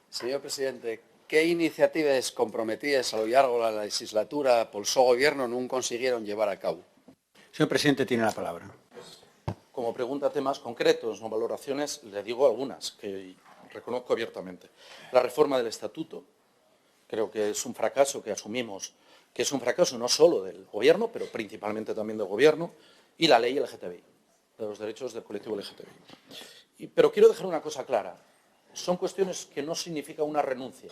Señor presidente, que iniciativas comprometidas a lo largo da legislatura polo seu goberno non consiguieron llevar a cabo? Señor presidente, tiene la palabra. Como pregunta a temas concretos, no valoraciones, le digo algunas que reconozco abiertamente. La reforma del estatuto, creo que es un fracaso que asumimos, que es un fracaso no solo del gobierno, pero principalmente también del gobierno, y la ley LGTBI, de los derechos del colectivo LGTBI. Pero quiero dejar una cosa clara. Son cuestiones que no significan una renuncia,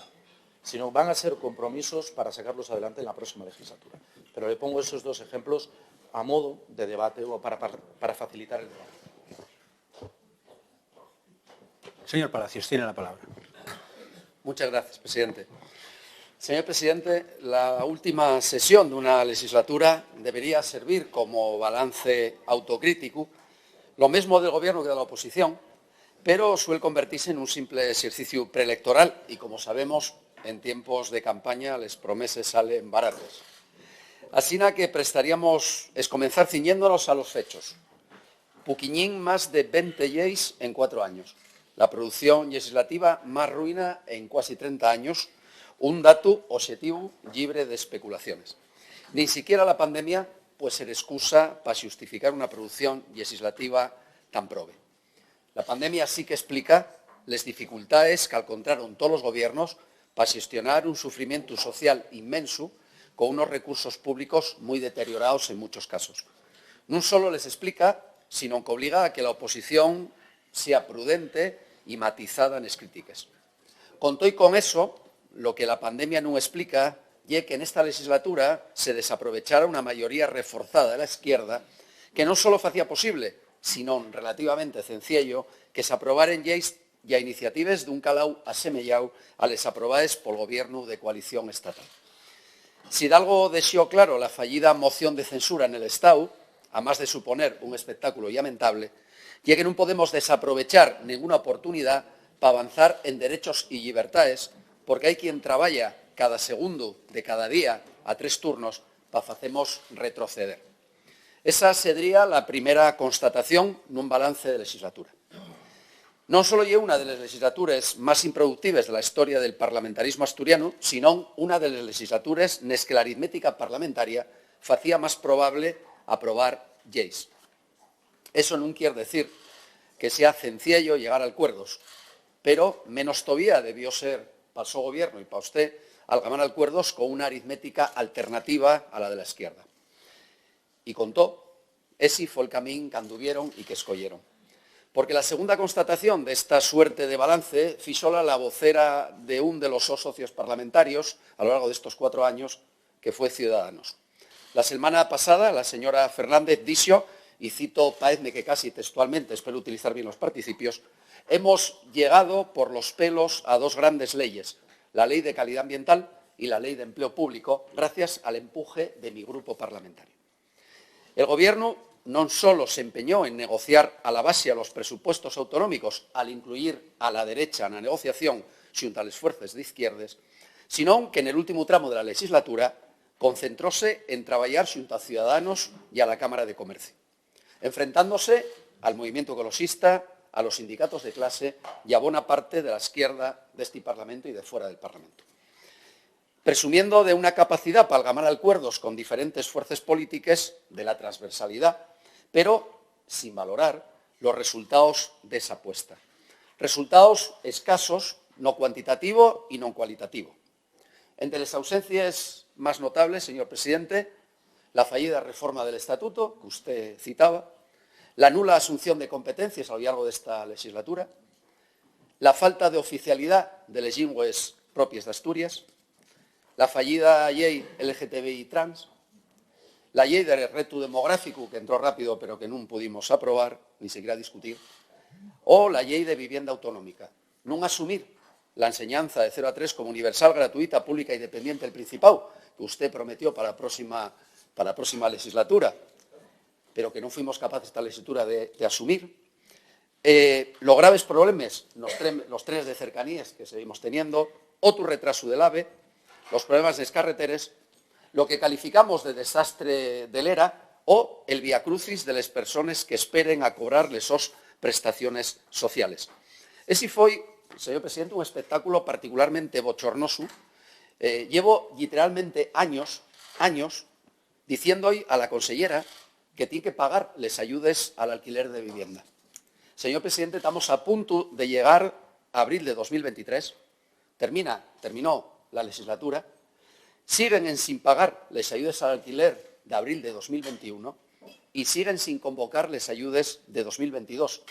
sino van a ser compromisos para sacarlos adelante en la próxima legislatura. Pero le pongo esos dos ejemplos a modo de debate o para facilitar el debate. Señor Palacios, tiene la palabra. Muchas gracias, presidente. Señor presidente, la última sesión de una legislatura debería servir como balance autocrítico, lo mismo del gobierno que de la oposición, pero suele convertirse en un simple ejercicio preelectoral y, como sabemos, en tiempos de campaña las promesas salen baratas. Así que prestaríamos es comenzar ciñéndonos a los hechos. Puquiñín más de 20 lleis en 4 años. La producción legislativa más ruina en casi 30 años, un dato objetivo libre de especulaciones. Ni siquiera la pandemia puede ser excusa para justificar una producción legislativa tan prove. La pandemia sí que explica las dificultades que encontraron todos los gobiernos para gestionar un sufrimiento social inmenso con unos recursos públicos muy deteriorados en muchos casos. No solo les explica, sino que obliga a que la oposición sea prudente y matizada en las críticas. Con todo y con eso, lo que la pandemia no explica es que en esta legislatura se desaprovechara una mayoría reforzada de la izquierda que no solo hacía posible, sino relativamente sencillo, que se aprobaran lleis y a iniciativas de un calau asemellado a les aprobadas por el gobierno de coalición estatal. Si de algo dejó claro la fallida moción de censura en el Estado, a más de suponer un espectáculo lamentable, y que no podemos desaprovechar ninguna oportunidad para avanzar en derechos y libertades, porque hay quien trabaja cada segundo de cada día a 3 turnos para hacernos retroceder. Esa sería la primera constatación nun balance de legislatura. Non solo é unha de las legislaturas máis improductivas de la historia del parlamentarismo asturiano, sino unha de las legislaturas nes que la aritmética parlamentaria facía máis probable aprobar lleis. Eso non quiere decir que sea sencillo llegar a acuerdos, pero menos todavía debió ser para su gobierno y para usted algamar acuerdos con una aritmética alternativa a la de la izquierda. Y contó, ese fue el camino que anduvieron y que escogieron. Porque la segunda constatación de esta suerte de balance fixola la vocera de un de los socios parlamentarios a lo largo de estos 4 años, que fue Ciudadanos. La semana pasada, la señora Fernández dijo, y cito, parece que casi textualmente, espero utilizar bien los participios, hemos llegado por los pelos a 2 grandes leyes, la Ley de Calidad Ambiental y la Ley de Empleo Público, gracias al empuje de mi grupo parlamentario. El Gobierno no solo se empeñó en negociar a la base a los presupuestos autonómicos al incluir a la derecha en la negociación xunto a las fuerzas de izquierdas, sino que en el último tramo de la legislatura concentróse en trabajar xunto a Ciudadanos y a la Cámara de Comercio, enfrentándose al movimiento ecologista, a los sindicatos de clase y a buena parte de la izquierda de este Parlamento y de fuera del Parlamento. Presumiendo de una capacidad para algamar acuerdos con diferentes fuerzas políticas, de la transversalidad, pero sin valorar los resultados de esa apuesta. Resultados escasos, no cuantitativo y no cualitativo. Entre las ausencias más notables, señor presidente, la fallida reforma del Estatuto, que usted citaba, la nula asunción de competencias a lo largo de esta legislatura, la falta de oficialidad de las lingües propias de Asturias, la fallida ley LGTBI trans, la ley de reto demográfico, que entró rápido pero que no pudimos aprobar, ni siquiera discutir, o la ley de vivienda autonómica. No asumir la enseñanza de 0 a 3 como universal, gratuita, pública y dependiente del Principado, que usted prometió para la próxima legislatura, pero que no fuimos capaces esta legislatura de asumir. Los graves problemas, los trenes de cercanías que seguimos teniendo, otro retraso del AVE, los problemas de las carreteras, lo que calificamos de desastre del ERA o el viacrucis de las personas que esperen a cobrar esas prestaciones sociales. Ese fue señor presidente, un espectáculo particularmente bochornoso. Llevo literalmente años diciendo hoy a la consellera que tiene que pagar les ayudes al alquiler de vivienda. Señor presidente, estamos a punto de llegar a abril de 2023. Terminó la legislatura. Siguen en sin pagar les ayudes al alquiler de abril de 2021 y siguen sin convocar les ayudes de 2022.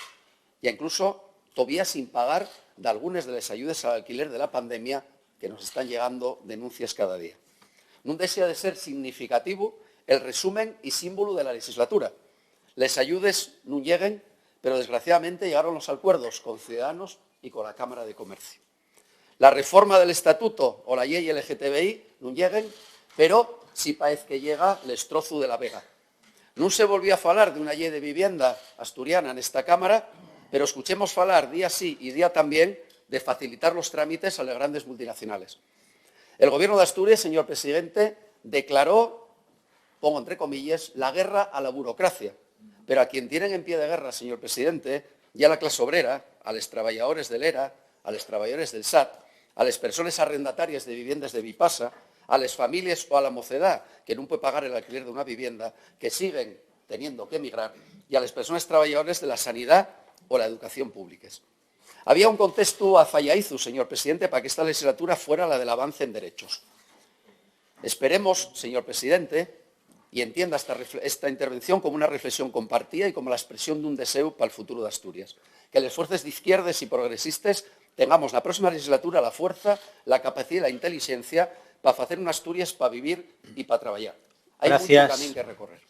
E incluso todavía sin pagar de algunas de les ayudes al alquiler de la pandemia que nos están llegando denuncias cada día. No desea de ser significativo el resumen y símbolo de la legislatura. Les ayudes no lleguen, pero desgraciadamente llegaron los acuerdos con Ciudadanos y con la Cámara de Comercio. La reforma del Estatuto o la ley LGTBI no lleguen, pero sí parece que llega l'estrozo de la Vega. No se volvió a falar de una ley de vivienda asturiana en esta Cámara, pero escuchemos falar día sí y día también de facilitar los trámites a las grandes multinacionales. El Gobierno de Asturias, señor presidente, declaró, pongo entre comillas, la guerra a la burocracia. Pero a quien tienen en pie de guerra, señor presidente, ya la clase obrera, a los trabajadores del ERA, a los trabajadores del SAT, a las personas arrendatarias de viviendas de Vipasa, a las familias o a la mocedad que no puede pagar el alquiler de una vivienda, que siguen teniendo que emigrar, y a las personas trabajadoras de la sanidad o la educación públicas. Había un contexto afallaizu, señor presidente, para que esta legislatura fuera la del avance en derechos. Esperemos, señor presidente, y entienda esta intervención como una reflexión compartida y como la expresión de un deseo para el futuro de Asturias. Que las fuerzas de izquierdas y progresistas tengamos la próxima legislatura la fuerza, la capacidad y la inteligencia para hacer una Asturias para vivir y para trabajar. Hay mucho camino que recorrer.